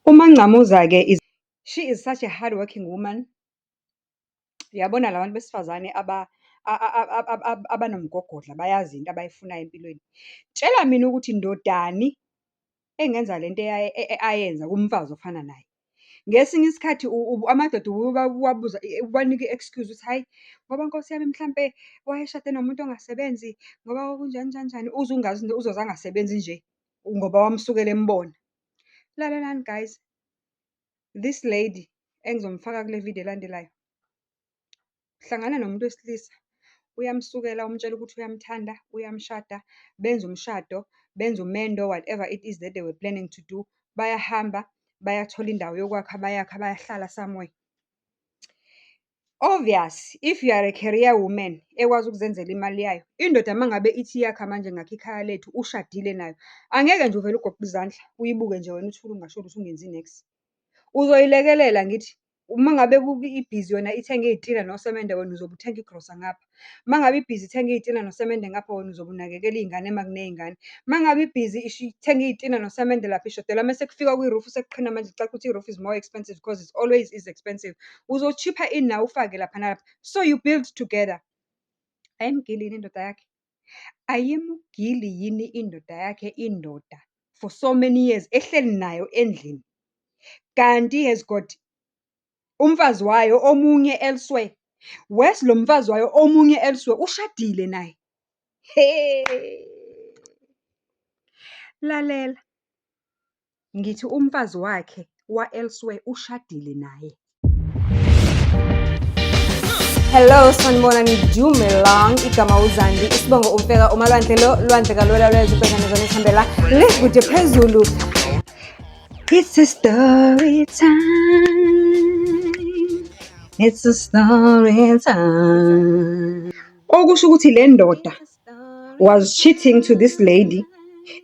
uMangcamuza-ke she is such a hardworking woman. Uyabona la bantu besifazane abanomgogodla bayazi into abayifunayo empilweni. Tshela mina ukuthi ndodani engenza lento ayenza kumfazi ofana naye. Ngesinye isikhathi amadoda uwabuza, ubanika i-excuse ukuthi hhayi, ngoba nkosi yami mhlampe wayeshade nomuntu ongasebenzi, ngoba kunjani njani njani, uze ungazi uzoze angasebenzi nje ngoba wamsukela embona. Lalelani guys, this lady engizomfaka kule video elandelayo, hlangana nomuntu wesilisa, uyamsukela umtshela ukuthi uyamthanda, uyamshada, benza umshado, benza umendo, whatever it is that they were planning to do. Bayahamba, bayathola indawo yokwakha, bayakha, bayahlala somewhere. Obvious, if you are a career woman ekwazi ukuzenzela imali yayo, indoda uma ngabe ithi yakha manje ngakho ikhaya lethu, ushadile nayo, angeke nje uvele ugoqe izandla uyibuke nje wena uthule ungasho ukuthi ungenzi next. Uzoyilekelela ngithi. Uma ngabe ibhizi yona ithenga iy'tina nosemende, wena uzobe uthenga igrosa ngapha. Uma ngabe ibhizi ithenga iy'tina nosemende ngapha, wena uzobe unakekela iy'ngane uma kuney'ngane. Uma ngabe ibhizi ithenga iy'tina nosemende lapha ishodela, mase kufika kwi-roof sekuqhina manje kucaca ukuthi i-roof is more expensive because it always is expensive. Uzo-chipper in nawe ufake lapha nalapha. So you build together. Ayimgili yini indoda yakhe? Ayimgili yini indoda yakhe indoda for so many years ehleli nayo endlini, kanti has got umfazi wayo omunye elsewhere. Wes lo mfazi wayo omunye elsewhere ushadile naye. Lalela, ngithi umfazi wakhe wa elsewhere ushadile naye. Hello, sanibonani, Dumelang, igama uZandi, isibongo umfeka umalwandle lo lwandle kalwela lwezibhekane zonithambela lekude phezulu. It's a story time. It's a story time. Okusho ukuthi le ndoda was cheating to this lady,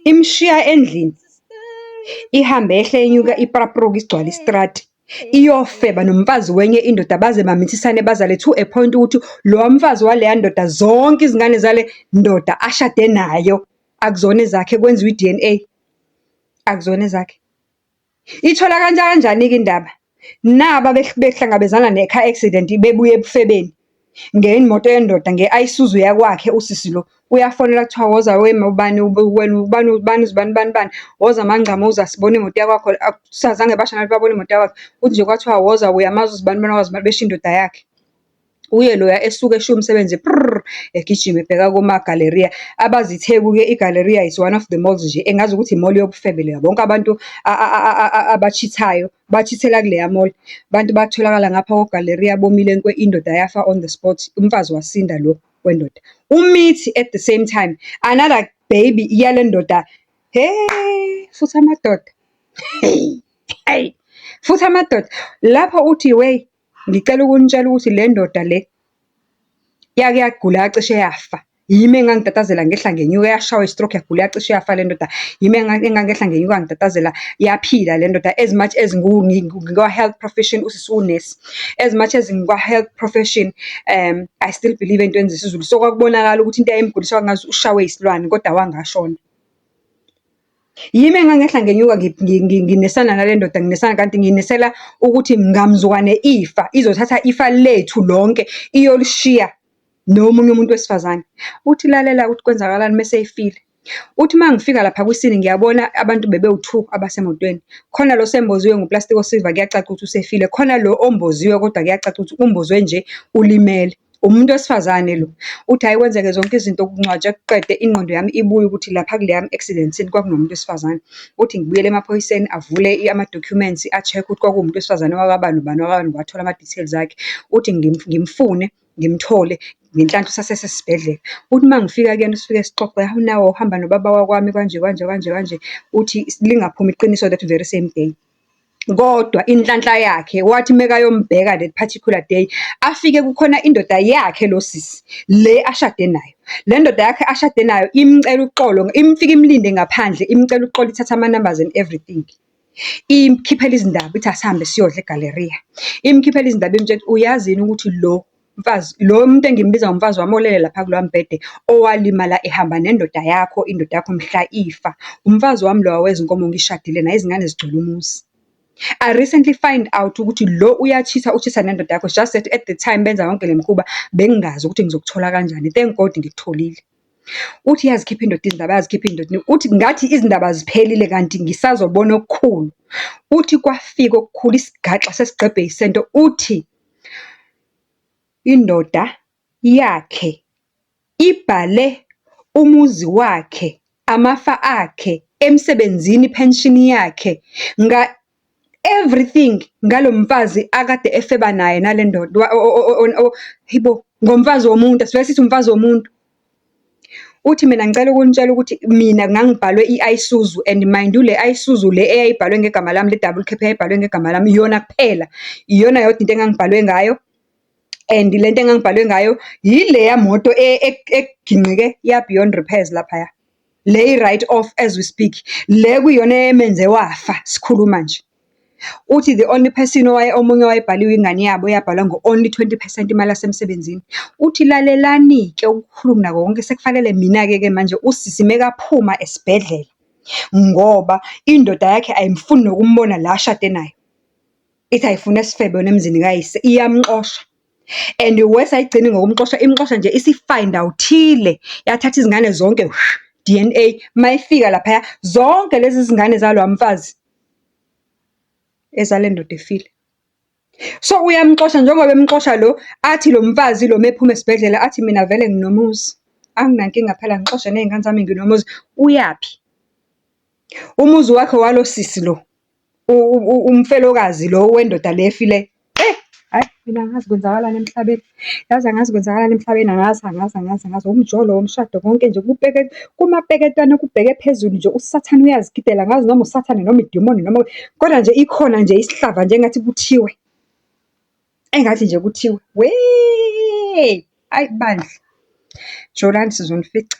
imshiya endlini, ihambe ehle inyuka iprapruka isigcwala istrati, iyofeba nomfazi wenye indoda baze bamithisane bazale to a point ukuthi lo mfazi waleya ndoda zonke izingane zale ndoda ashade nayo akuzona zakhe, kwenziwa i-DNA akuzona zakhe. Ithola kanjani-ke indaba? Naba behlangabezana ne-car accident bebuye ebufebeni ngemoto yendoda nge-Isuzu yakwakhe. Usisi lo uyafonela kuthiwa woza wena ubani uzibani, woza Mangcamuza sibone imoto yakwakho. Akusazange basho nathi babona imoto yakwakhe, uthi nje kwathiwa woza uyamazi uzibani besho indoda yakhe. Uye loya esuke eshiya umsebenzi egijima ebheka kuma-Galleria. Abazitheku-ke i-Galleria is one of the malls nje engazi ukuthi i-mall yobufebe leya. Bonke abantu abachithayo bachithela kuleya mall. Abantu batholakala ngapha ko-Galleria bomile nkwe, indoda yafa on the spot, umfazi wasinda lo wendoda. Umithi at the same time another baby yale ndoda. Futhi amadoda. Futhi amadoda. Lapho uthi wey, ngicela ukunitshela ukuthi le ndoda le yake yagula yacishe yafa. Yimi engangitatazela ngehla ngenyuka, yashawa i-stroke yagula yacishe yafa le ndoda. Yimi engangehla ngenyuka ngitatazela yaphila le ndoda. As much as ngikwa-health profession, usisi unesi, as much as ngikwa-health profession, I still believe entweni zesiZulu. So kwakubonakala ukuthi into eyayimgulisa kwangazi ushawe isilwane kodwa wangashona. Yimi engangehla ngenyuka nginesana nale ndoda, nginesana kanti nginesela ukuthi ngamzukwane ifa izothatha ifa lethu lonke iyolishiya nomunye umuntu wesifazane. Uthi lalela ukuthi kwenzakalani mase ifile. Uthi mangifika lapha kwisini ngiyabona abantu bebewu2 abasemotweni. Khona lo semboziwe ngoplastic osilver kuyacaca ukuthi usefile. Khona lo omboziwe kodwa kuyacaca ukuthi umbozwe nje ulimele. Umuntu wesifazane lo. Uthi hayi kwenzeke zonke izinto kuncwaje kuqede ingqondo yami ibuye ukuthi lapha kuleya accident kwakunomuntu wesifazane. Uthi ngibuyele emaphoyiseni avule ama-documents a-check ukuthi kwakuwumuntu wesifazane wakabani wathola ama-details akhe. Uthi ngimfune ngimthole ngenhlanhla sasesibhedlela. Uthi mangifika kuyena sifike sixoxe, hawu nawe uhamba nobaba wakwami kanje. Uthi lingaphumi iqiniso that very same day. Kodwa inhlanhla yakhe wathi mekayombheka that particular day afike kukhona indoda yakhe lo sisi le ashade nayo. Le ndoda yakhe ashade nayo imcela uxolo, imfika imlinde ngaphandle, imcela uxolo, ithatha ama-numbers and everything. Imkhiphela izindaba ithi asihambe siyodla eGalleria. Imkhiphela izindaba imtshela uyazini ukuthi lo muntu engimbiza ngomfazi wami olele lapha kulowa mbhede owalimala ehamba nendoda yakho, indoda yakho mhla ifa. Umfazi wami lo wawezinkomo ngishadile naye, izingane zigcwele umuzi. I recently find out ukuthi lo uchisa nendoda yakho, just that at the time benza yonke le mikhuba bengingazi ukuthi ngizokuthola kanjani. Thank God ngikutholile. Uthi yazikhipha indoda izindaba, yazikhipha indoda. Uthi ngathi izindaba ziphelile kanti ngisazobona okukhulu. Uthi kwafika okukhulu isigaxa sesigqebhe isento. Uthi indoda yakhe ibhale umuzi wakhe, amafa akhe, emsebenzini, pension yakhe, everything ngalo mfazi akade efeba naye nale ndoda hibo, ngomfazi womuntu, asivele sithi umfazi womuntu. Uthi mina ngicela ukunitshela ukuthi mina ngangibhalwe i-Isuzu, and mind you le Isuzu le eyayibhalwe ngegama lami, le double cab eyayibhalwe ngegama lami, iyona kuphela, iyona yodwa into engangibhalwe ngayo. And lento engangibhalwe ngayo yileya moto eginqike ya beyond repairs laphaya, le i-right off as we speak, le kuyiyona emenze wafa sikhuluma nje. Uthi the only person omunye wayebhaliwe ingane yabo yabhalwa ngo-only 20% imali yasemsebenzini. Uthi lalelani-ke ukukhulu kunako konke, sekufanele mina-ke manje usisi mekaphuma esibhedlela ngoba indoda yakhe ayimfuni nokumbona la ashade nayo, ithi ayifuna esifebe yona emzini kayise, iyamxosha. And worse ayigcini ngokumxosha, imxosha nje isi-find out-ile, yathatha izingane zonke DNA, mayifika laphaya zonke lezi zingane zalwa mfazi ezale ndoda efile. So uyamxosha, njengoba emxosha lo, athi lo mfazi lo mephuma esibhedlela athi mina vele nginomuzi, anginankinga phela ngixoshe ney'ngane zami nginomuzi. Uyaphi? Umuzi wakhe walo sisi lo, umfelokazi lo wendoda le efile. Hayi mina angazi kwenzakalani emhlabeni, yazi angazi kwenzakalani emhlabeni, angazi umjolo womshado konke nje kumapeketwana kubheke phezulu nje, usathane uyazigidela, angazi noma usathane noma idimoni noma, kodwa nje ikhona nje isihlava nje engathi kuthiwe, hayi bandla, Jolani sizonifica.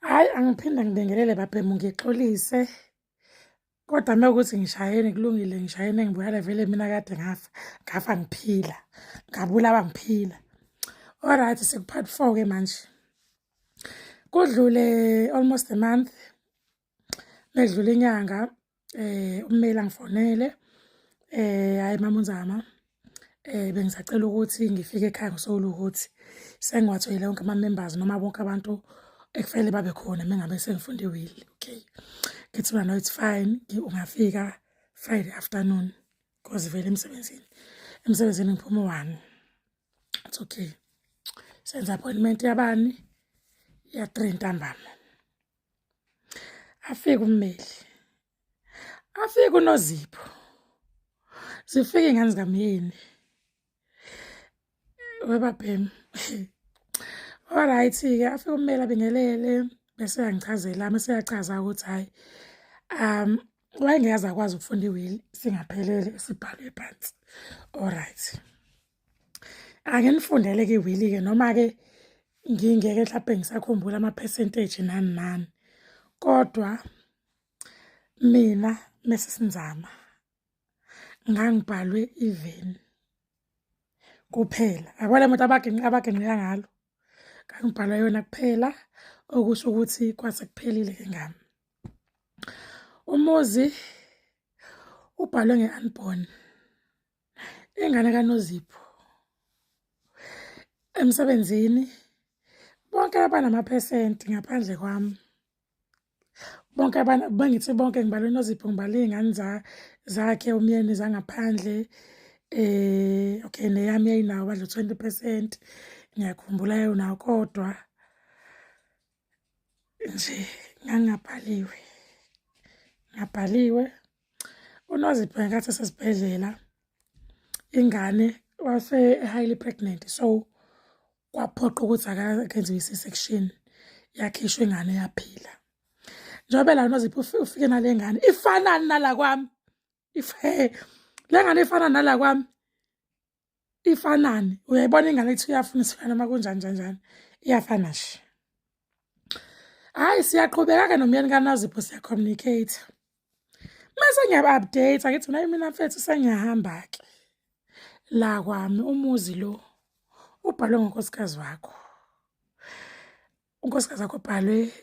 Hayi angiphinde ngibingelele babhemu ngixolise, kodwa mekuthi ngishayene kulungile, ngishayene ngibuyela vele mina kade ngafa ngiphila, ngabulawa ngiphila. Alright, sekupart 4-ke manje. Kudlule almost a month, medlule inyanga, ummeli angifonele, hayi mama uNzama, bengisacela ukuthi ngifike ekhaya ngisola ukuthi sengiwathoyile wonke ama-members noma bonke abantu ekufanele babe khona mengabe sengifunde iwili. Okay, ngithi mina no, it's fine, ungafika Friday afternoon because vele emsebenzini ngiphuma 1. It's okay, senza appointment yabani ya 3 ntambama. Afika ummeli, afika uNozipho, zifike iy'ngane zikamyeni webabhemu. Alright-ke afike ummeli abingelele, bese yangichazela, mase yachaza ukuthi hhayi, wayengeke akwazi ukufunda iwili singaphelele sibhalwe phansi. Alright, ake nifundele-ke iwili-ke, noma-ke ngingeke mhlawumbe ngisakhumbula ama-percentage nani nani, kodwa mina Mrs. Nzama ngangibhalwe even kuphela, akwale muntu abagenqika ngalo, ngangibhalwa yona kuphela, okusho ukuthi kwase kuphelile-ke ngami. Umuzi ubhalwe nge-unborn, ingane kaNozipho. Emsebenzini bonke abanamaphesenti ngaphandle kwami, bonke bengithi bonke ngibhalwe uNozipho, ngibhalwe iy'ngane zakhe umyeni zangaphandle, okay neyami yayinawo badla 20%, ngiyakhumbula yayinawo, kodwa nje ngabhaliwe. uNozipho ngenkathi esesibhedlela, ingane wase-highly pregnant, so kwaphoqa ukuthi akenziwe i-C-section, yakhishwa ingane yaphila. Njengoba la uNozipho ufike nale ngane ifanani nala kwami, le ngane ifana nala kwami, ifanani. Uyayibona ingane ethi uyafuna noma kunjani njani, iyafana nje. Hhayi siyaqhubeka-ke nomyeni kaNozipho, siya-communicate. Mase ngiyaba-update, ngithi nayi mina mfethu sengiyahamba-ke la kwami, umuzi lo ubhalwe ngonkosikazi wakho. Unkosikazi wakho ubhalwe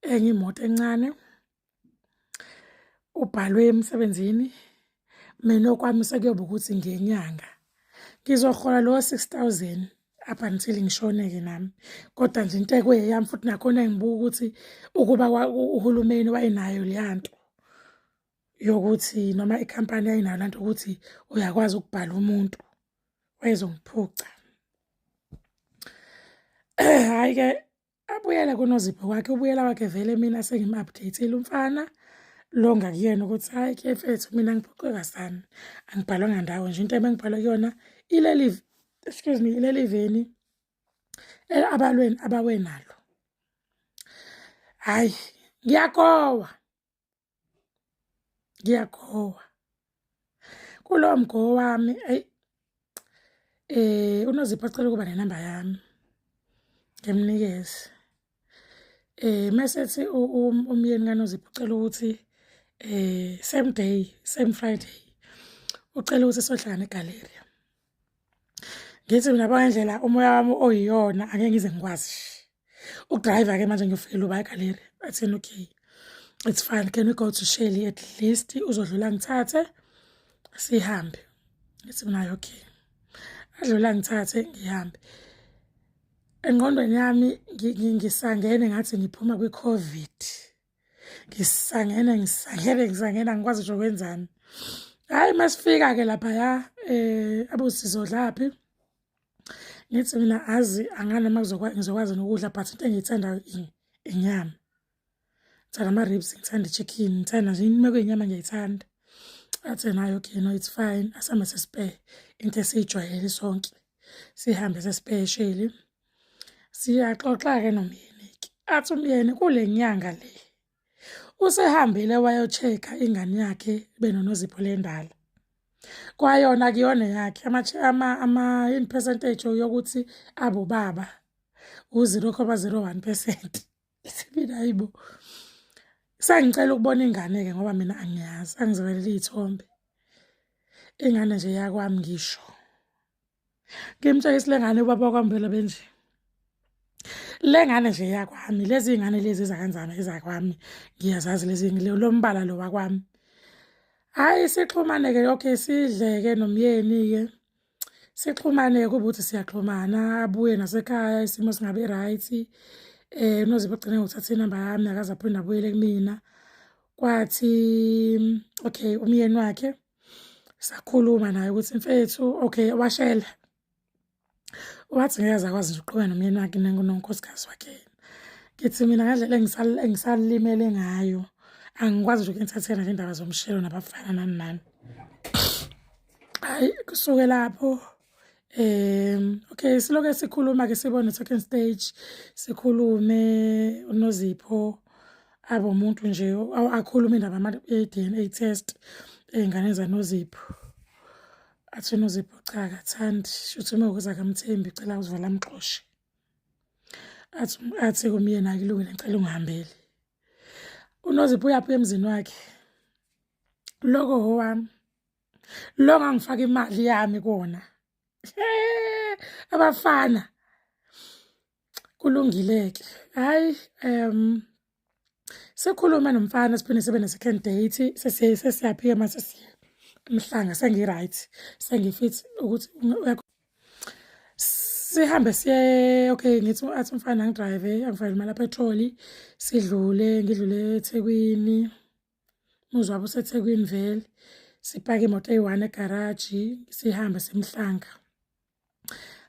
enye imoto encane, ubhalwe emsebenzini, mina okwami sekuyoba ukuthi ngenyanga ngizohola lo 6,000 up until ngishone-ke nami. Kodwa nje into ekuyeyami futhi nakhona ngibuka ukuthi ukuba uhulumeni wayenayo leya nto yokuthi noma ikhampani yayinayo laa nto ukuthi uyakwazi ukubhala umuntu wayezongiphuca. Hhayi-ke abuyela kuNozipho kwakhe, ubuyela kwakhe vele mina sengim-update-ile umfana longa kuyena ukuthi hhayi Kefethu mina ngiphucwe kasani, angibhalwanga ndawo nje into ebengibhalwe kuyona ileli veni abawe nalo. Hhayi ngiyakhowa kulowo mgomo wami uNozipho acela ukuba nenamba yami ngimnikeze. Mesethi umyeni kaNozipho ucela ukuthi same day, same Friday, ucela ukuthi siyohlangana eGaleria. Ngithi mina ngendlela umoya wami oyiyona angeke ngize ngikwazi ukudrayiva-ke manje ngiyofikela uba eGaleria. Bathini okay, it's fine, can we go to Shelly at least uzodlula ngithathe sihambe. Ngithi mina okay, adlula ngithathe ngihambe. Engqondweni yami ngisangene ngathi ngiphuma kwi-COVID. Ngisangene angikwazi nje ukwenzani. Hhayi masifika-ke laphaya abosizodlaphi, ngithi mina azi anganoma ngizokwazi nokudla but into engiyithandayo inyama. Ngithanda ama-ribs, ngithanda i-chicken, ngithanda nje uma kuyinyama ngiyayithanda. Athi naye okay no it's fine, asihambe sesipeye into esiyijwayele sonke. Sihambe sesipeye siyaxoxa-ke nomyeni-ke. Athi umyeni kule nyanga le usehambile wayo-check-a ingane yakhe benoNozipho le ndala. Kwayona kuyona yakhe yini percentage yokuthi abobaba u-0.01%. Ithi mina hayibo, sengicela ukubona ingane-ke ngoba mina angiyazi, angizivelele iy'thombe. Ingane nje yakwami ngisho ngimtshengisa le ngane ubaba kwami vele benje. Le ngane nje yakwami, lezi y'ngane lezi ezakanzana ezakwami ngiyazazi lezi lo mbala lo wakwami. Hhayi sixhumane-ke okay sidle-ke nomyeni-ke. Sixhumane-ke kube ukuthi siyaxhumana, abuye nasekhaya isimo singabi right. uNozipho ugcine ngokuthatha inamba yami akaze aphinde abuyele kumina. Kwathi okay umyeni wakhe sakhuluma naye ukuthi mfethu okay washela. Wathi ngeke aze akwazi nje ukuqhubeka nomyeni wakhe nonkosikazi wakhe. Ngithi mina ngendlela engisalimele ngayo angikwazi nje ukuy'thathela nje indaba zomshelo nabafana nani nani. Hhayi kusuke lapho okay siloke sikhuluma-ke sibone second stage, sikhulume uNozipho abe umuntu nje akhulume indaba ye-DNA test ey'nganeni zaNozipho. Athi uNozipho cha akathandi, shuthi uma ukuze akamthembi cela uzivele amxoshe. Athi kumyeni akulungile ngicela ungihambele. uNozipho uyaphi emzini wakhe? Loko wami lo ngangifaka imali yami kuwona. Abafana kulungile-ke. Hhayi sekhuluma nomfana siphinde sibe ne-second date sesiyaphi-ke mase Mhlanga sengi-right, sengi-fit ukuthi sihambe siye okay athi umfana angidrayive angifakele imali yaphethroli sidlule ngidlule eThekwini, umuzi wabo useThekwini vele. Sipake imoto eyi-1 egaraji sihambe siMhlanga.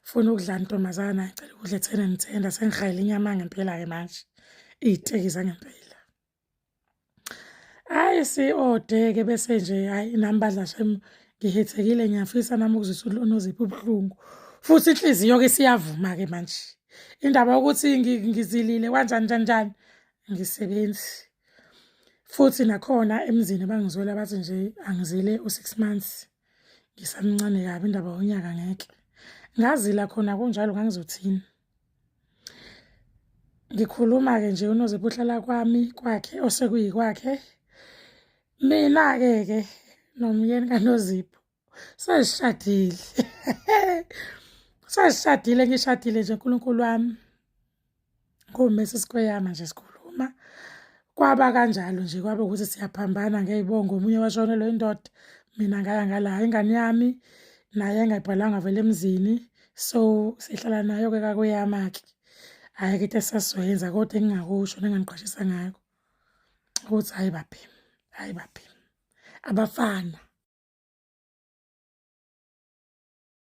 Funa ukudla ntombazana ngicela ukudla e-10 and 10 sengihayela inyama ngempela-ke manje iy'teki zangempela. Hhayi si-ode-ke bese nje hhayi nami badla shem ngihethekile ngiyafisa nami ukuzwisa uNozipho ubuhlungu. Futhi inhliziyo-ke siyavuma-ke manje. Indaba yokuthi ngizilile kanjani angisebenzi. Futhi nakhona emzini bangizwela bathi nje angizile u-6 months. Ngisamncane kabi indaba yonyaka ngeke. Ngazila khona kunjalo ngangizothini. Ngikhuluma-ke nje uNozipho uhlala kwakhe osekuyikwakhe. Mina-ke nomyeni kaNozipho sesishadile. Sesishadile ngishadile nje uNkulunkulu wami. KuMarcy Square manje sikhuluma. Kwaba kanjalo nje kwaba ukuthi siyaphambana ngey'bongo omunye washonelwa indoda mina ngaya ngala. Ingane yami naye engayibhalanga vele emzini, so sihlala nayo-ke kakuyama-ke. Hhayi kithi esasizoyenza kodwa engingakusho nengangiqwashisa ngakho ukuthi hhayi babe, abafana.